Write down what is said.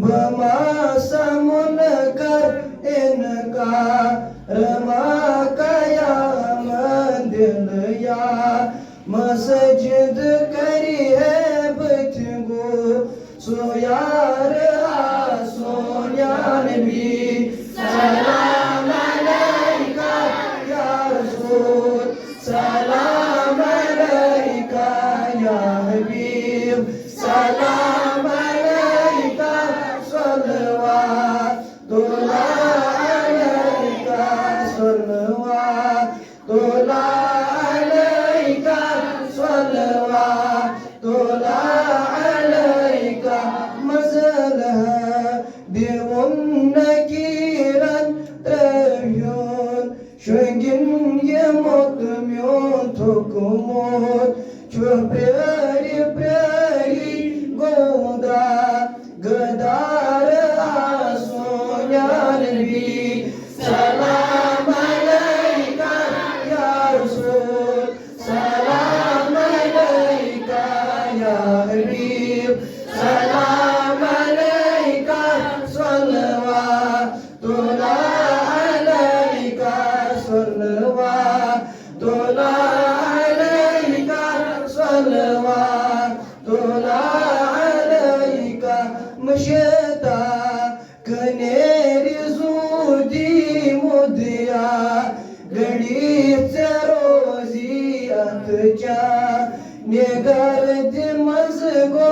भमा सामुन कर इनकार कयाम दिल या मस्जिद करी है बचगो सोयार सोया नबी सलाम अलैका या रसूल सलाम अलैका या हबीब सलाम अलैका सल्लल्लाहु अलैका सल्लल्लाहु अलैका सल्लल्लाहु अलैका मज़लहा देवुन किरन तयun şöngin yemot myon tokumot çöpreri preri goda gadar asonya nabi salam aleyka ya rasul salam aleyka ya habib salam aleyka sallallahu aleyka sallallahu aleyka sallallahu aleyka mşeta Kanheri जुदी मुदिया गडीच्या रोजी आतच्या नेगर मज गो